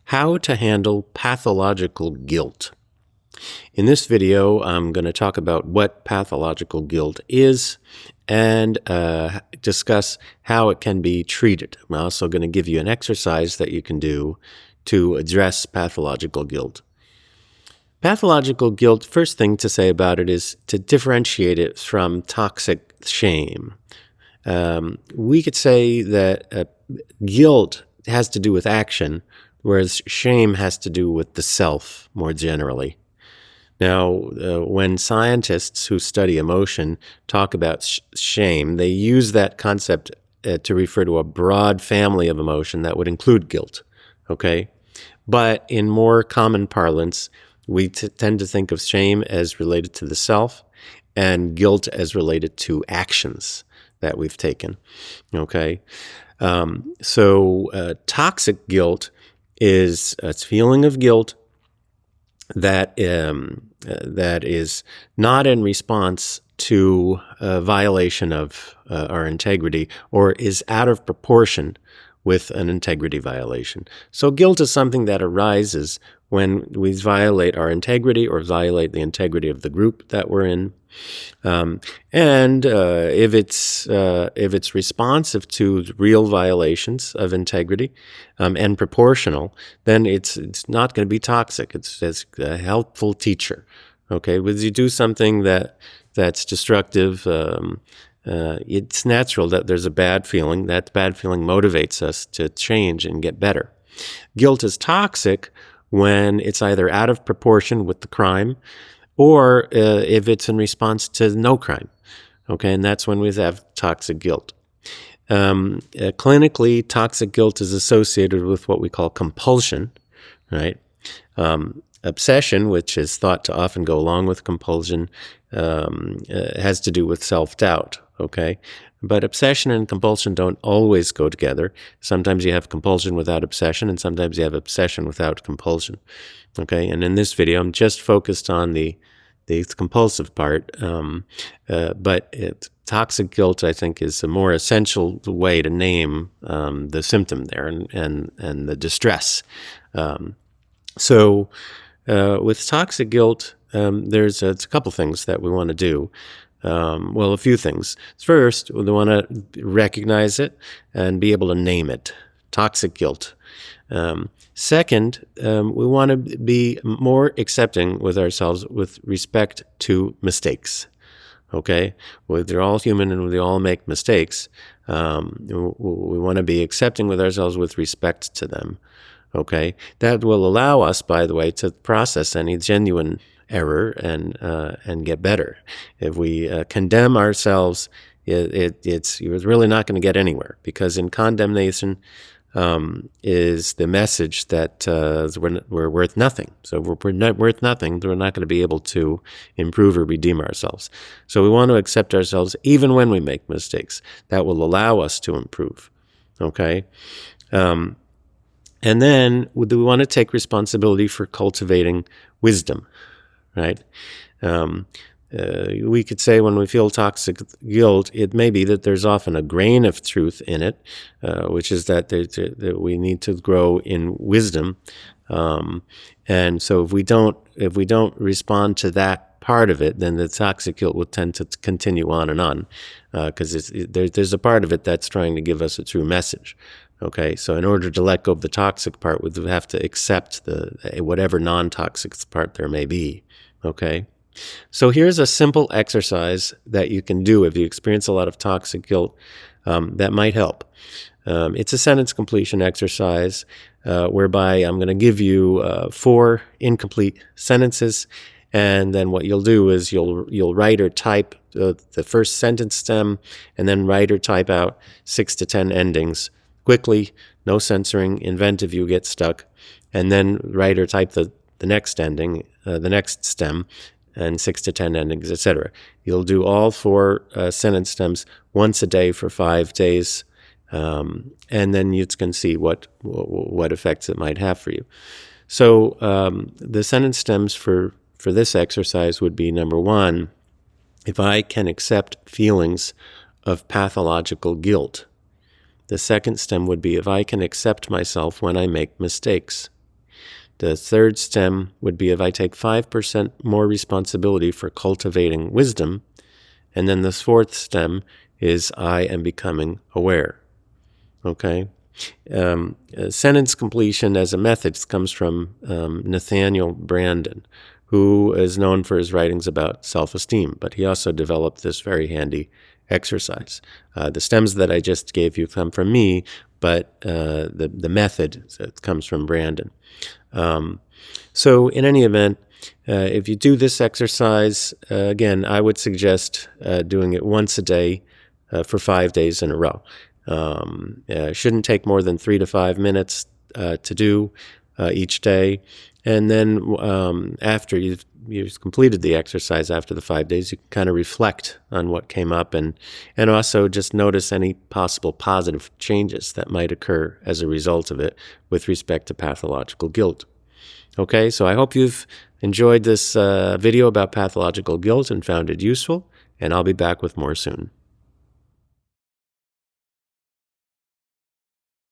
How to handle pathological guilt. In this video, I'm going to talk about what pathological guilt is and discuss how it can be treated. I'm also going to give you an exercise that you can do to address pathological guilt. Pathological guilt, first thing to say about it is to differentiate it from toxic shame. We could say that guilt has to do with action, whereas shame has to do with the self more generally. Now, when scientists who study emotion talk about shame, they use that concept to refer to a broad family of emotion that would include guilt, okay? But in more common parlance, we tend to think of shame as related to the self and guilt as related to actions that we've taken, okay? Toxic guilt is a feeling of guilt that is not in response to a violation of our integrity or is out of proportion with an integrity violation. So guilt is something that arises when we violate our integrity or violate the integrity of the group that we're in. If it's responsive to real violations of integrity and proportional, then it's not going to be toxic. It's a helpful teacher. Okay, when you do something that's destructive, it's natural that there's a bad feeling. That bad feeling motivates us to change and get better. Guilt is toxic when it's either out of proportion with the crime, or if it's in response to no crime, okay, and that's when we have toxic guilt. Clinically, toxic guilt is associated with what we call compulsion, right? Obsession, which is thought to often go along with compulsion, has to do with self-doubt, okay? But obsession and compulsion don't always go together. Sometimes you have compulsion without obsession, and sometimes you have obsession without compulsion. Okay, and in this video, I'm just focused on the compulsive part, but toxic guilt, I think, is a more essential way to name the symptom there and the distress. With toxic guilt, there's a couple things that we want to do. A few things. First, we want to recognize it and be able to name it. Toxic guilt. Second, we want to be more accepting with ourselves with respect to mistakes. Okay? Well, they're all human and we all make mistakes. We want to be accepting with ourselves with respect to them. Okay? That will allow us, by the way, to process any genuine error and get better. If we condemn ourselves, it's really not going to get anywhere, because in condemnation is the message that we're worth nothing. So if we're not worth nothing, we're not going to be able to improve or redeem ourselves. So we want to accept ourselves even when we make mistakes. That will allow us to improve. Okay? And then we want to take responsibility for cultivating wisdom. Right? We could say when we feel toxic guilt, it may be that there's often a grain of truth in it, which is that we need to grow in wisdom. And so if we don't respond to that part of it, then the toxic guilt will tend to continue on and on, because there's a part of it that's trying to give us a true message. Okay, so in order to let go of the toxic part, we have to accept whatever non-toxic part there may be. Okay, so here's a simple exercise that you can do if you experience a lot of toxic guilt that might help. It's a sentence completion exercise whereby I'm going to give you 4 incomplete sentences, and then what you'll do is you'll write or type the first sentence stem, and then write or type out 6 to 10 endings quickly, no censoring, invent if you get stuck, and then write or type the next ending, the next stem, and 6 to 10 endings, etc. You'll do all 4 sentence stems once a day for 5 days, and then you can see what effects it might have for you. So the sentence stems for this exercise would be, number 1, if I can accept feelings of pathological guilt. The second stem would be, if I can accept myself when I make mistakes. The third stem would be if I take 5% more responsibility for cultivating wisdom. And then the fourth stem is I am becoming aware. Okay? Sentence completion as a method comes from Nathaniel Branden, who is known for his writings about self-esteem, but he also developed this very handy exercise. The stems that I just gave you come from me, but the method comes from Branden. So in any event, if you do this exercise, again, I would suggest doing it once a day for 5 days in a row. Shouldn't take more than 3 to 5 minutes to do each day. And then after you've completed the exercise after the 5 days, you can kind of reflect on what came up and also just notice any possible positive changes that might occur as a result of it with respect to pathological guilt. Okay, so I hope you've enjoyed this video about pathological guilt and found it useful, and I'll be back with more soon.